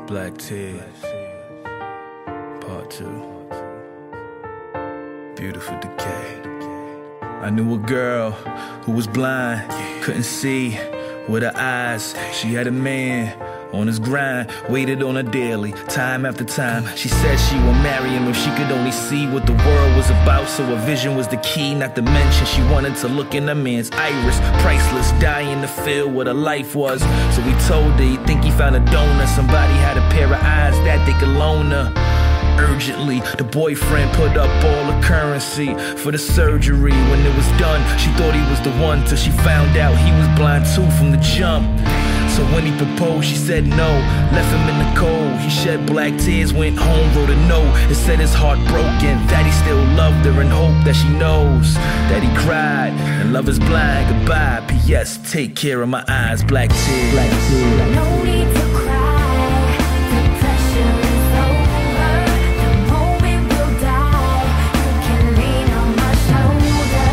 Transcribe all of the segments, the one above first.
Black Tearz, Part 2. Beautiful decay. I knew a girl who was blind, couldn't see with her eyes. She had a man on his grind, waited on her daily, time after time. She said she would marry him if she could only see what the world was about. So her vision was the key, not to mention she wanted to look in a man's iris. Priceless, dying to feel what her life was. So he told her he'd think he found a donor. Somebody had a pair of eyes that they could loan her. Urgently, the boyfriend put up all the currency for the surgery. When it was done, she thought he was the one, till she found out he was blind too from the jump. So when he proposed, she said no, left him in the cold. He shed black tears, went home, wrote a note, and said his heart broken, that he still loved her and hoped that she knows that he cried and love is blind. Goodbye, P.S. Take care of my eyes, black tears. Black tears. No need to cry, the pressure is over. The moment will die, you can lean on my shoulder.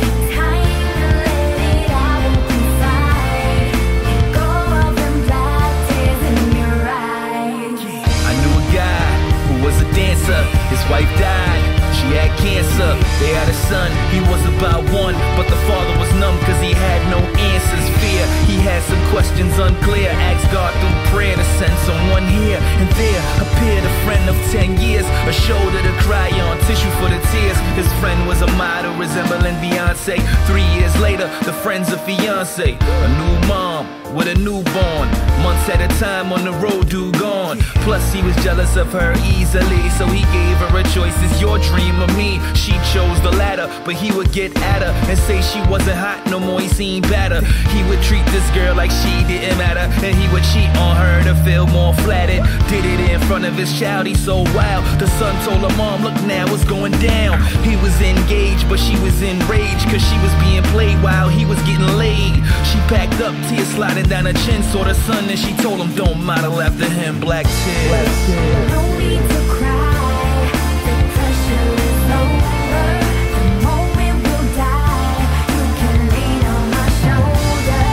The time to let it out inside. Let go of them black tears in your eyes. I knew a guy who was a dancer, his wife died, she had cancer. They had a son, he was about 1, but the father was numb cause he had no answers. Fear, he had some questions unclear, asked God through prayer to send someone here. And there appeared a friend of 10 years, a shoulder to cry on, tissue for the tears. His friend was a model resembling Beyonce. 3 years later, the friend's a fiance, a new mom with a newborn, months at a time on the road, dude gone. Plus he was jealous of her easily, so he gave her a choice, it's your dream or me. She chose the latter, but he would get at her and say she wasn't hot no more, he seen better. He would treat this girl like she didn't matter, and he would cheat on her to feel more flattered. Did it in front of his child, he's so wild. The son told her mom, look now what's going down. He was engaged, but she was enraged cause she was being played while he was getting laid. She packed up, tears sliding down her chin, saw the son and she told him don't model after him, black tears. No need to cry, the pressure is over. The moment will die, you can lean on my shoulder.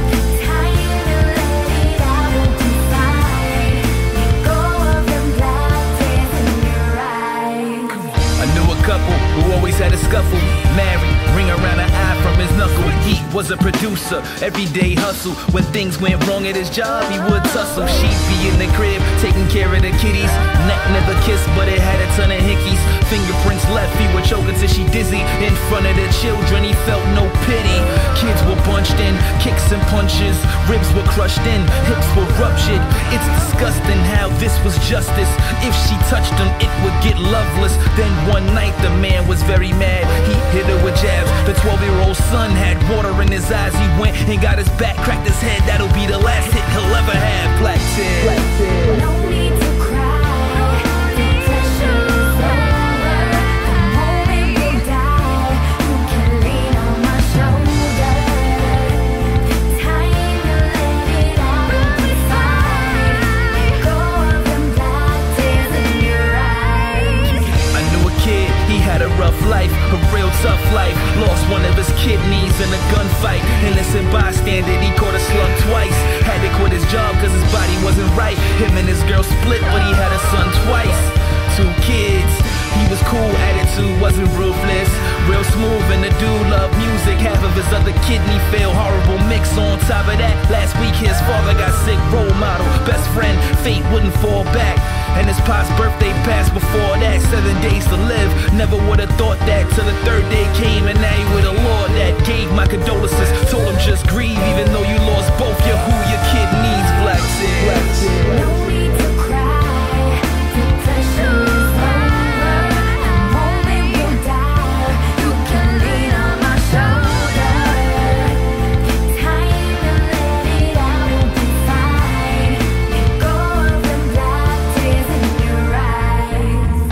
The time to let it out inside. Let go of them black tears in your eyes. I knew a couple who always had a scuffle, married, ring around her eye from his knuckle. He was a producer, everyday hustle. When things went wrong at his job, he would tussle. She'd be in the crib, taking care of the kiddies. Neck never kissed, but it had a ton of hickeys. Fingerprints left, he would choke until she dizzy. In front of the children, he felt no pity. Kids were bunched in, kicks and punches. Ribs were crushed in, hips were ruptured. It's disgusting how this was justice. If she touched him, it would get loveless. Then one night, the man was very mad. He hit her with jabs. The 12-year-old son had water in his eyes. He went and got his back, cracked his head. That'll be the last hit he'll ever have. Black tears. No need to cry, the pressure is over. The moment will die, you can lean on my shoulder. The time to let it out inside. Let go of them black tears in your eyes. I knew a kid, he had a rough life, a real tough life. Lost one of his kidneys in a gunfight. Innocent bystander, he caught a slug twice. Had to quit his job cause his body wasn't right. Him and his girl split, but he had a son twice. 2 kids, he was cool, attitude wasn't ruthless. Real smooth and the dude loved music. Half of his other kidney failed, horrible mix. On top of that, last week his father got sick. Role model, best friend, fate wouldn't fall back. And his pop's birthday passed before that, 7 days to live. Never would've thought that till the 3rd day came, and now you with a Lord that gave my condolences. Told him just grieve, even though you lost both your who your kid needs. Black tears. No need to cry, the pressure is over. The moment will die, you can lean on my shoulder. The time to let it out inside. Let go of them black tears in your eyes.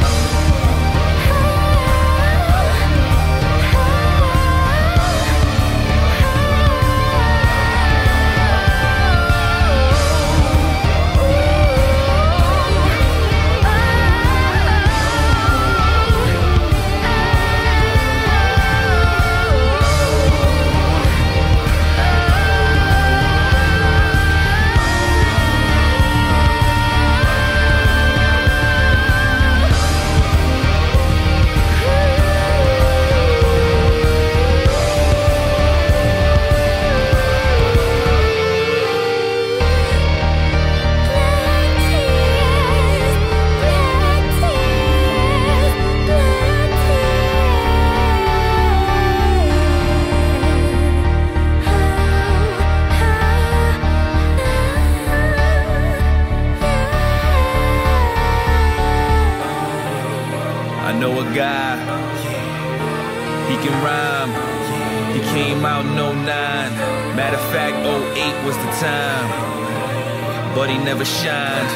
Matter of fact, 08 was the time, but he never shined.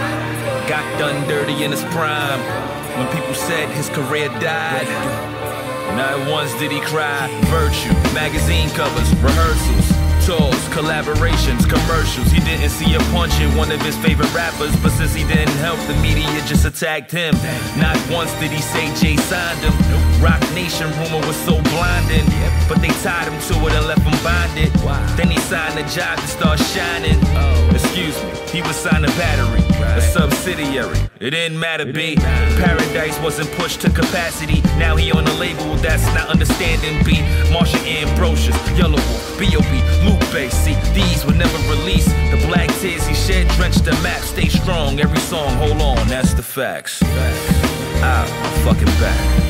Got done dirty in his prime, when people said his career died. Not once did he cry. Virtue, magazine covers, rehearsals, tours, collaborations, commercials. He didn't see a punch in one of his favorite rappers, but since he didn't help, the media just attacked him. Not once did he say Jay signed him. Rock Nation rumor was so blinding, but they tied him to it and left him bonded. Then he signed a job to start shining. Excuse me, he was signed a Battery, a subsidiary. It didn't matter, B. Paradise wasn't pushed to capacity. Now he on a label that's not understanding, B. Martian Ambrosius, Yellow Wolf, B.O.B., Lupe, see, these were never released. The black tears he shed drenched the map. Stay strong, every song, hold on, that's the facts. I'm fucking back.